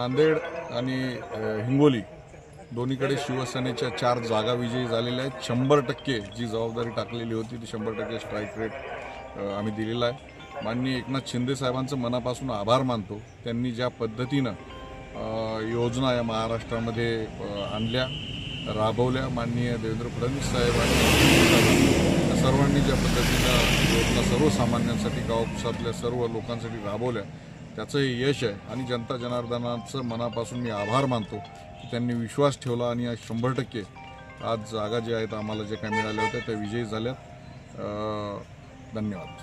नांदेड आणि हिंगोली दोन्हीकडे शिवसेनेच्या 4 जागा विजयी झालेल्या आहेत। 100% जी जबाबदारी टाकलेली होती ती 100% स्ट्राईक रेट आम्ही दिलेला आहे। माननीय एकनाथ शिंदे साहेबांचं मनापासून आभार मानतो। त्यांनी ज्या पद्धतीनं योजना या महाराष्ट्रामध्ये आणल्या राबवल्या, माननीय देवेंद्र फडणवीस साहेबांनी सर्वांनी ज्या पद्धतीनं योजना सर्वसामान्यांसाठी गावातल्या सर्व लोकांसाठी राबवल्या त्याचं हे यश आहे। आणि जनता जनार्दनाचं मनापासून मी आभार मानतो की त्यांनी विश्वास ठेवला आणि 100% आज जागा ज्या आहेत आम्हाला जे काही मिळाल्या होत्या त्या विजयी झाल्यात। धन्यवाद।